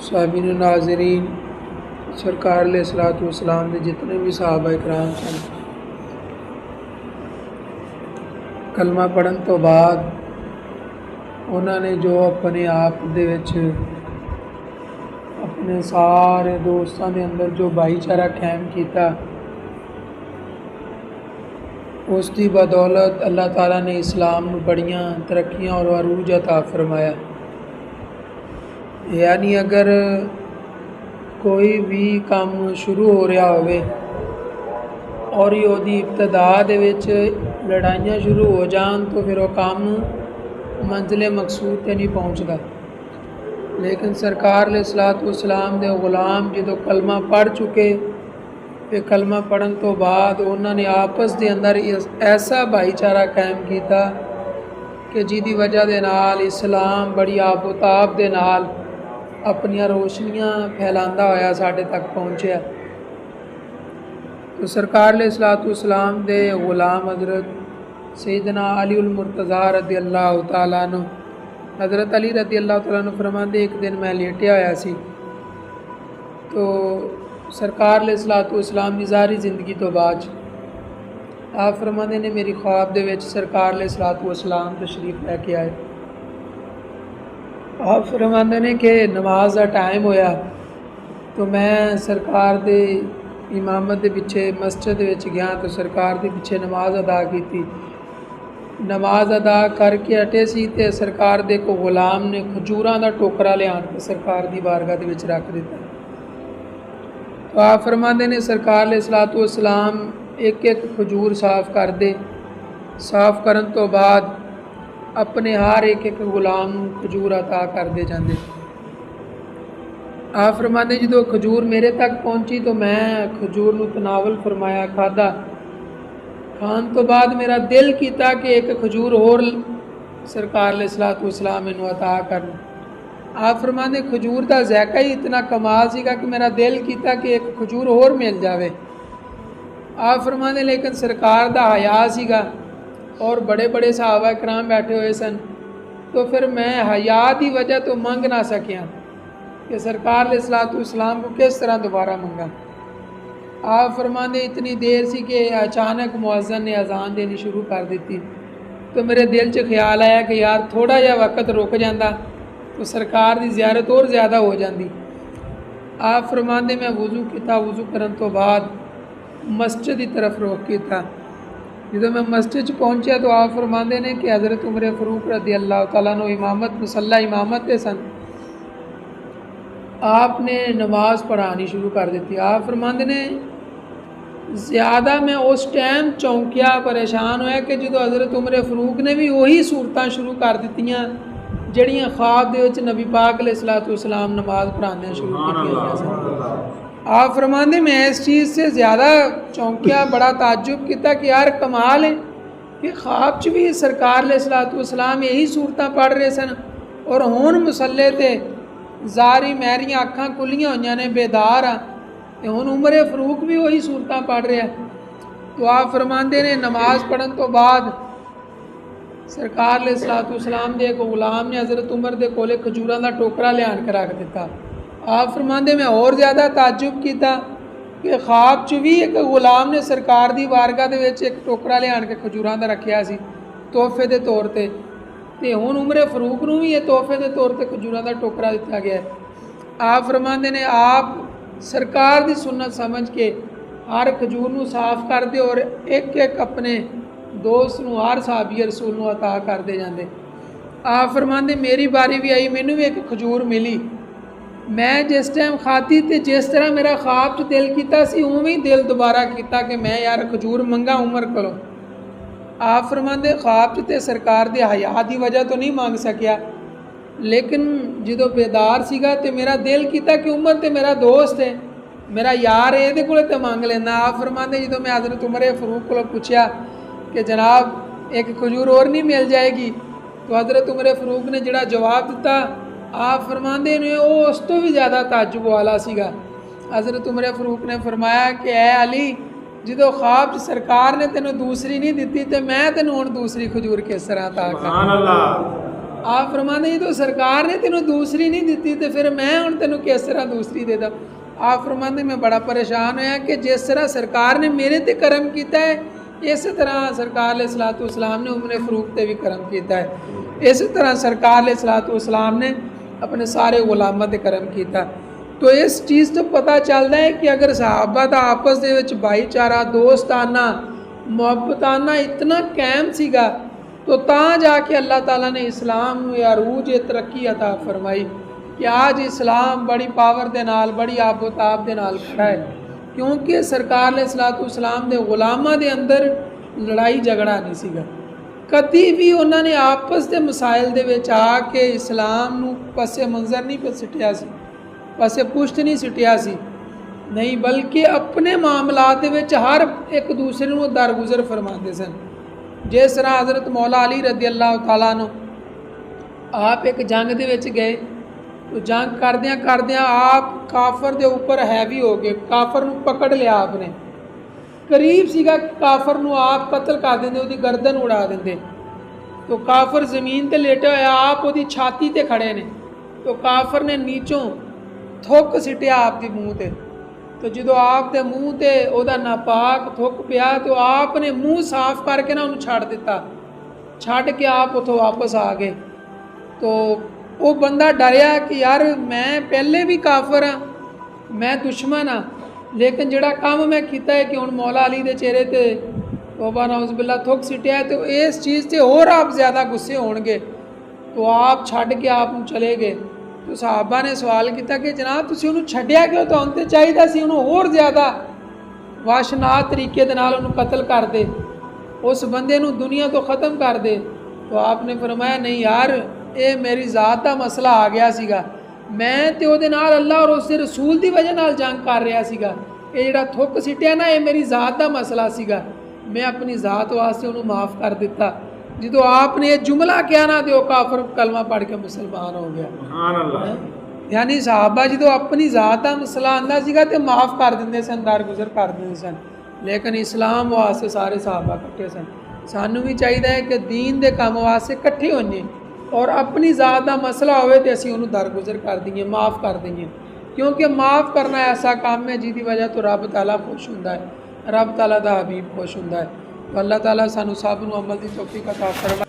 साबिन नाजरीन, सरकार अलैहिस्सलातु वस्सलाम के जितने भी सहाबा इकराम सन, कलमा पढ़न तो बाद उन्होंने जो अपने आप दे विच अपने सारे दोस्तों के अंदर जो भाईचारा कायम किया, उसकी बदौलत अल्लाह ताला ने इस्लाम में बड़ियाँ तरक्कियाँ और अरूज अता फरमाया। यानी अगर कोई भी काम शुरू हो रहा होवे और ही उसकी इब्तदा दे विच लड़ाइयाँ शुरू हो जान तो फिर वो काम मंजिल मकसूद ते नहीं पहुँचता। लेकिन सरकार अलैहिस्सलातु वस्सलाम दे गुलाम जो कलमा पढ़ चुके, फिर कलमा पढ़न तो बाद उन्होंने आपस के अंदर ऐसा भाईचारा कायम किया कि जिसकी वजह के नाल इस्लाम बड़ी आबोताब के नाल अपनियां रोशनियां फैलांदा होया साढ़े तक पहुँचा। तो सरकार अलैहिस्सलातु वस्सलाम दे गुलाम हज़रत सैयदना अली उल मुर्तज़ा रज़ी अल्लाह तआला अन्हु, हज़रत अली रज़ी अल्लाह तआला अन्हु फरमाते, एक दिन मैं लेटिया होया सी तो सरकार अलैहिस्सलातु वस्सलाम की ज़ाहरी ज़िंदगी तो बाद आप फरमाते ने मेरी ख्वाब दे विच सरकार अलैहिस्सलातु वस्सलाम तशरीफ लैके आए। आप फरमाते ने कि नमाज का टाइम होया तो मैं सरकार दे इमामत के पिछे मस्जिद विच गया तो सरकार के पिछे नमाज अदा की। नमाज अदा करके हटे सी ते सरकार दे को गुलाम ने खजूरां दा टोकरा लिया के सरकार की बारगाह दे विच रख दिता। तो आप फरमाते ने सरकार अलैहिस्सलातु वस्सलाम एक एक खजूर साफ़ कर दे, साफ़ करन तो बाद अपने हर एक एक गुलाम खजूर अता करते जाते। आप फरमाते जो खजूर मेरे तक पहुँची तो मैं खजूर नूं तनावल फरमाया, खादा। खान तो बाद मेरा दिल किया कि एक खजूर होर सरकार अलैहिस्सलातु वस्सलाम मैनूं अता करन। आप फरमाते खजूर का ज़ायका ही इतना कमाल सीगा कि मेरा दिल किया कि एक खजूर होर मिल जाए। आप फरमाते लेकिन सरकार का हया सीगा और बड़े बड़े सहाबा इकराम बैठे हुए सन, तो फिर मैं हया की वजह तो मंग ना सकिया कि सरकार अलैहिस्सलातु वस्सलाम को किस तरह दोबारा मंगा। आप फरमाते इतनी देर सी कि अचानक मुअज्जिन ने अजान देनी शुरू कर दी। तो मेरे दिल च ख्याल आया कि यार थोड़ा जिहा वक्त रुक जाता तो सरकार की ज़ियारत और ज़्यादा हो जाती। आप फरमाते मैं वज़ू किया, वज़ू करन तो बाद मस्जिद की तरफ रुख किया। जो मैं मस्जिद पहुँचा तो आप फरमाते ने कि हज़रत उमर फ़ारूक रज़ी अल्लाह तआला अन्हु इमामत मुसल्ला इमामत पे सन। आपने नमाज पढ़ानी शुरू कर दी। आप फरमाते ने ज़्यादा मैं उस टाइम चौंकिया, परेशान होया कि जो हज़रत उमर फ़ारूक ने भी वही सूरतां शुरू कर दित्तियां जड़ियाँ ख्वाब दे विच नबी पाक अलैहिस्सलातु वस्सलाम नमाज पढ़ाने शुरू की। आप फरमाते मैं इस चीज़ से ज़्यादा चौंकिया, बड़ा ताज्जुब किया कि यार कमाल है कि ख्वाब च भी सरकार अलैहिस्सलातु वस्सलाम यही सूरतां पढ़ रहे सन और हुण मुसल्ले ते ज़ारी मेरियां अखां खुलियां होईयां ने, बेदार आ, हुण उमर फ़ारूक भी वही सूरतां पढ़ रहा। तो आप फरमाते ने नमाज पढ़न तो बाद सरकार अलैहिस्सलातु वस्सलाम दे एक गुलाम ने हज़रत उमर दे कोले खजूरां दा टोकरा लियान के रख दिता। आप फरमाते मैं और ज़्यादा ताज्जुब किया कि ख्वाब च भी एक गुलाम ने सरकार की बारगाह दे विच एक टोकरा लियान के खजूरां दा रखिया सी तोहफे के तौर पर, तो हुण उमर फ़ारूक नूं भी ये तोहफे के तौर पर खजूरां दा टोकरा दिता गया। आप फरमाते ने आप सरकार की सुन्नत समझ के हर खजूर नूं साफ़ करते और एक एक अपने दोस्त नूं हर सहाबी रसूल नूं अता करते जाते। आप फरमाते मेरी बारी भी आई, मैनूं भी एक खजूर मिली। मैं जिस टाइम खाती तो जिस तरह मेरा ख्वाब च दिल किया सी उवें ही दिल दोबारा किया कि मैं यार खजूर मंगा उमर कोलों। आप फरमाते ख्वाब च तो सरकार के हया की वजह तो नहीं मांग सकिया, लेकिन जो बेदार सीगा तो मेरा दिल किया कि उमर तो मेरा दोस्त है, मेरा यार है, ये को तो मंग लेना। आप फरमाते जो मैं हज़रत उमर फ़ारूक को पूछा कि जनाब एक खजूर और नहीं मिल जाएगी, तो हज़रत उमर फ़ारूक ने जोड़ा जवाब दिता, आप फरमाते ने वो उस तो भी ज़्यादा ताज्जुब वाला सीगा। हज़रत उमर फ़ारूक ने फरमाया कि ऐ अली, जो ख्वाब सरकार ने तेनों दूसरी नहीं दी तो मैं तेनों हुण दूसरी खजूर किस तरह अता करां। आप फरमाते ये तो सरकार ने तेनों दूसरी नहीं दी तो फिर मैं हुण तेनों किस तरह दूसरी दे दा। आप फरमाते मैं बड़ा परेशान होया कि जिस तरह सरकार ने मेरे ते करम किया है इस तरह सरकार अलैहिस्सलातु वस्सलाम ने उमर फ़ारूक ते भी करम किया है। इस तरह सरकार अलैहिस्सलातु वस्सलाम ने अपने सारे गुलामां ते करम किया। तो इस चीज़ तो पता चलता है कि अगर सहाबा दा आपस दे विच भाईचारा दोस्ताना मुहब्बताना इतना कायम सीगा तो जाके अल्लाह ताला ने इस्लाम नूं अरूज तरक्की अता फरमाई कि आज इस्लाम बड़ी पावर दे नाल बड़ी आबोताब दे नाल खड़ा है, क्योंकि सरकार अलैहिस्सलातु वस्सलाम दे गुलामां दे अंदर लड़ाई झगड़ा नहीं सीगा। कभी भी उन्होंने आपस के मसाइल दे विच आके इस्लाम नूं पसे मंजर नहीं सिटिया सी, पसे पुष्ट नहीं सिटिया सी, नहीं बल्कि अपने मामलात दे विच हर एक दूसरे नूं दरगुजर फरमाते सन। जिस तरह हज़रत मौला अली रदी अल्लाह तआला अन्हु आप एक जंग दे विच गए तो जंग करदियां करदियां आप काफर दे उपर हैवी हो गए, काफर नूं पकड़ लिया आपने, करीब सीगा काफर नूं आप कतल कर देंदे, उहदी गर्दन उड़ा देंदे। तो काफर ज़मीन ते लेटा होया आप उहदी छाती ते खड़े ने, तो काफर ने नीचों थुक सिटिया आप दी मूँह ते। तो जो आप दे मूँह ते उहदा नापाक थुक पिया तो आपने मूँह साफ करके ना उन्होंने छड़ दिता, छड़ के आप उतों वापस आ गए। तो वो बंदा डरिया कि यार मैं पहले भी काफर हाँ, मैं दुश्मन हाँ, लेकिन जिहड़ा काम मैं किया है कि हुण मौला अली दे चेहरे ते तौबा नौज़ बिल्ला थुक सिटिया है तो इस चीज़ से होर आप ज़्यादा गुस्से होणगे। तो आप छड़ के आप चले गए। तो सहाबा ने सवाल किया कि जनाब तुसीं उहनूं छड्डिया क्यों, तुहानूं ते चाहीदा सी उहनूं होर ज़्यादा वाशनात तरीके दे नाल उहनूं कतल कर दे, उस बंदे नूं दुनिया तो ख़त्म कर दे। तो आपने फरमाया नहीं यार ये मेरी ज़ात का मसला आ गया सीगा, मैं तो उहदे नाल अल्लाह और उसके रसूल की वजह नाल जंग कर रहा सीगा, ये जिहड़ा थुक सिटिया ना ये मेरी ज़ात का मसला सीगा, मैं अपनी ज़ात वास्ते उन्होंने माफ़ कर दिता। जो आपने ये जुमला क्या ना तो काफर कलमा पढ़ के मुसलमान हो गया। यानी सहाबा जो अपनी ज़ात का मसला आंदा सीगा ते माफ़ कर देंदे सन, दरगुजर कर देंदे सन, लेकिन इस्लाम वास्ते सारे सहाबा इकट्ठे सन। सानू भी चाहिए है कि दीन के काम वास्ते इकट्ठे होइए और अपनी ज़ात का मसला होवे ते असीं उहनूं दरगुजर कर दईए, माफ़ कर दईए, क्योंकि माफ़ करना ऐसा काम है जिहदी वजह तो रब ताला खुश हुंदा है, रब ताला दा हबीब खुश हुंदा है। तो अल्लाह ताला सानू सब नूं अमल दी तौफीक अता फरमाए।